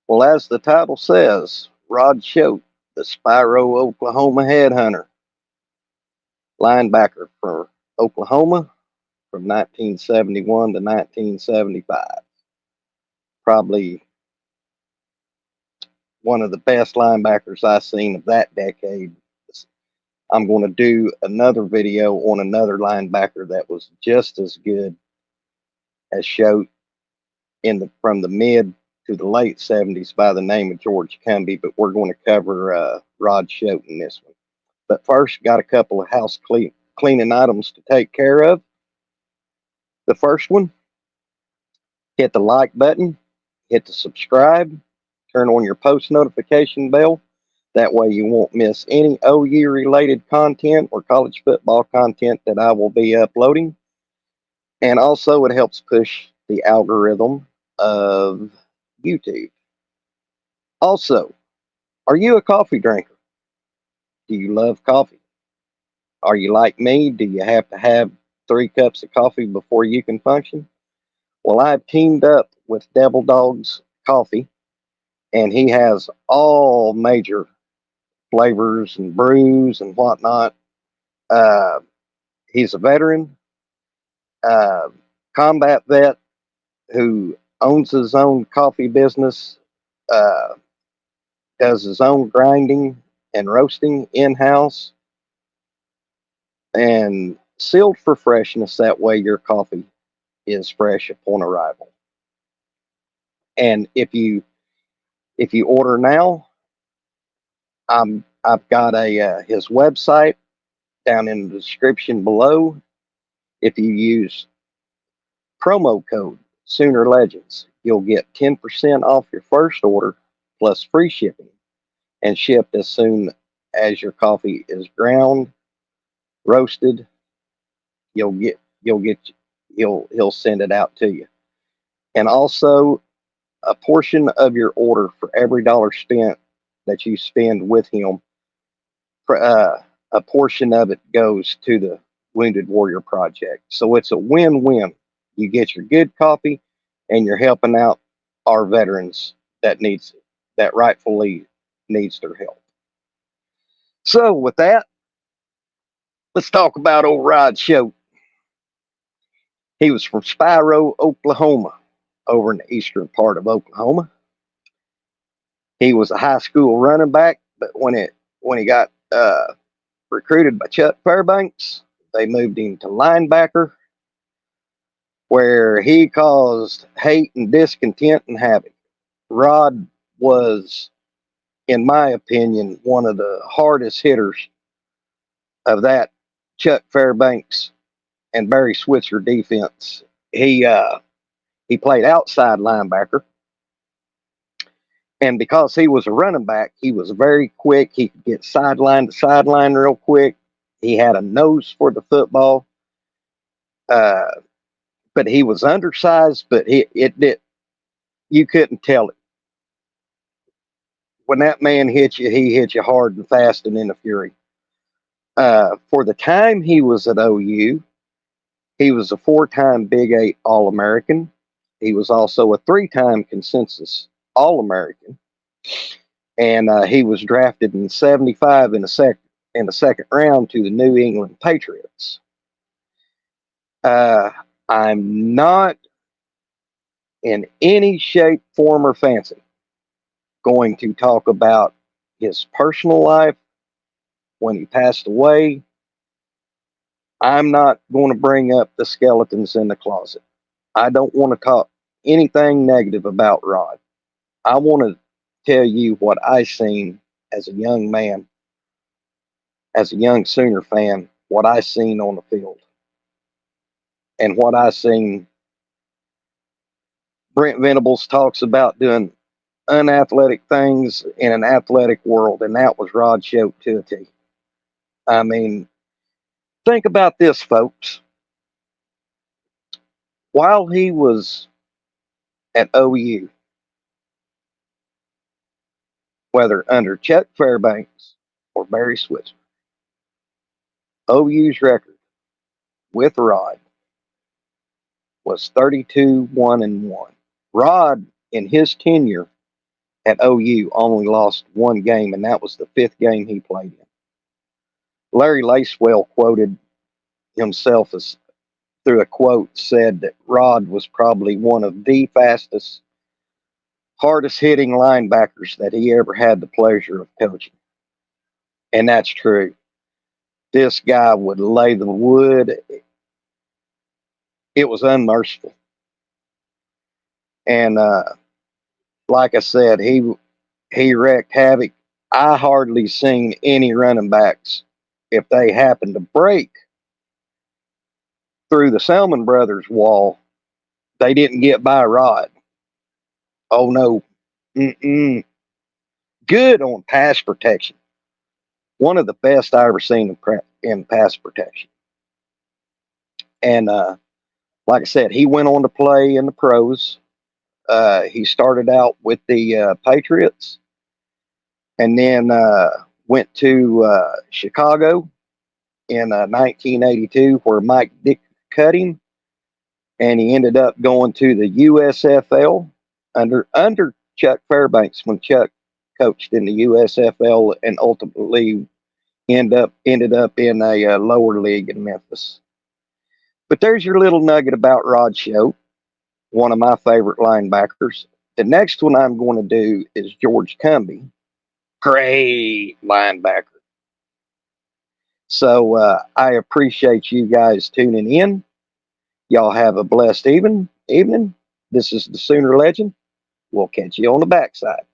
Well, as the title says, Rod Shoate, the Spiro, Oklahoma Headhunter, linebacker for Oklahoma from 1971 to 1975. Probably one of the best linebackers I've seen of that decade. I'm going to do another video on another linebacker that was just as good as Shoate from the mid to the late 70s by the name of George Cumby, but we're going to cover Rod Shoate in this one. But first, got a couple of cleaning items to take care of. The first one, hit the like button, hit the subscribe, turn on your post notification bell. That way you won't miss any OU related content or college football content that I will be uploading. And also it helps push the algorithm of YouTube. Also, are you a coffee drinker? Do you love coffee? Are you like me? Do you have to have 3 cups of coffee before you can function? Well, I've teamed up with Devil Dog's Coffee, and he has all major flavors and brews and whatnot. Uh, he's a veteran, uh, combat vet who owns his own coffee business, uh, does his own grinding and roasting in house, and sealed for freshness. That way, your coffee is fresh upon arrival. And if you order now, I've got a his website down in the description below. If you use promo code Sooner Legends, you'll get 10% off your first order plus free shipping and shipped as soon as your coffee is ground, roasted. He'll send it out to you. And also, a portion of your order for every dollar spent that you spend with him, a portion of it goes to the Wounded Warrior Project. So it's a win-win. You get your good coffee, and you're helping out our veterans that rightfully needs their help. So with that, let's talk about old Rod Shoate. He was from Spiro, Oklahoma, over in the eastern part of Oklahoma. He was a high school running back, but when he got recruited by Chuck Fairbanks, they moved him to linebacker, where he caused hate and discontent and havoc. Rod was, in my opinion, one of the hardest hitters of that Chuck Fairbanks and Barry Switzer defense. He played outside linebacker, and because he was a running back, he was very quick. He could get sideline to sideline real quick. He had a nose for the football, uh, but he was undersized. But it did, you couldn't tell it when that man hit you. He hit you hard and fast and in a fury. For the time he was at OU, he was a 4-time Big 8 All-American. He was also a 3-time consensus All-American, and he was drafted in '75 in the second round to the New England Patriots. I'm not in any shape, form, or fancy going to talk about his personal life when he passed away. I'm not going to bring up the skeletons in the closet. I don't want to talk anything negative about Rod. I want to tell you what I seen as a young man, as a young Sooner fan, what I seen on the field and what I seen. Brent Venables talks about doing unathletic things in an athletic world, and that was Rod Shoate to a T. I mean, think about this, folks. While he was at OU, whether under Chuck Fairbanks or Barry Switzer, OU's record with Rod was 32-1-1. Rod, in his tenure at OU only lost one game, and that was the 5th game he played in. Larry Lacewell quoted himself as through a quote said that Rod was probably one of the fastest, hardest hitting linebackers that he ever had the pleasure of coaching. And that's true. This guy would lay the wood. It was unmerciful. And like I said, he wreaked havoc. I hardly seen any running backs, if they happened to break through the Selman brothers wall, they didn't get by Rod. Oh no. Mm-mm. Good on pass protection. One of the best I ever seen in pass protection. And like I said, he went on to play in the pros. He started out with the Patriots, and then went to Chicago in 1982, where Mike Dick cut him, and he ended up going to the USFL under Chuck Fairbanks when Chuck coached in the USFL, and ultimately ended up in a lower league in Memphis. But there's your little nugget about Rod Shoate, one of my favorite linebackers. The next one I'm going to do is George Cumbie. Great linebacker. So I appreciate you guys tuning in. Y'all have a blessed evening. This is the Sooner Legend. We'll catch you on the backside.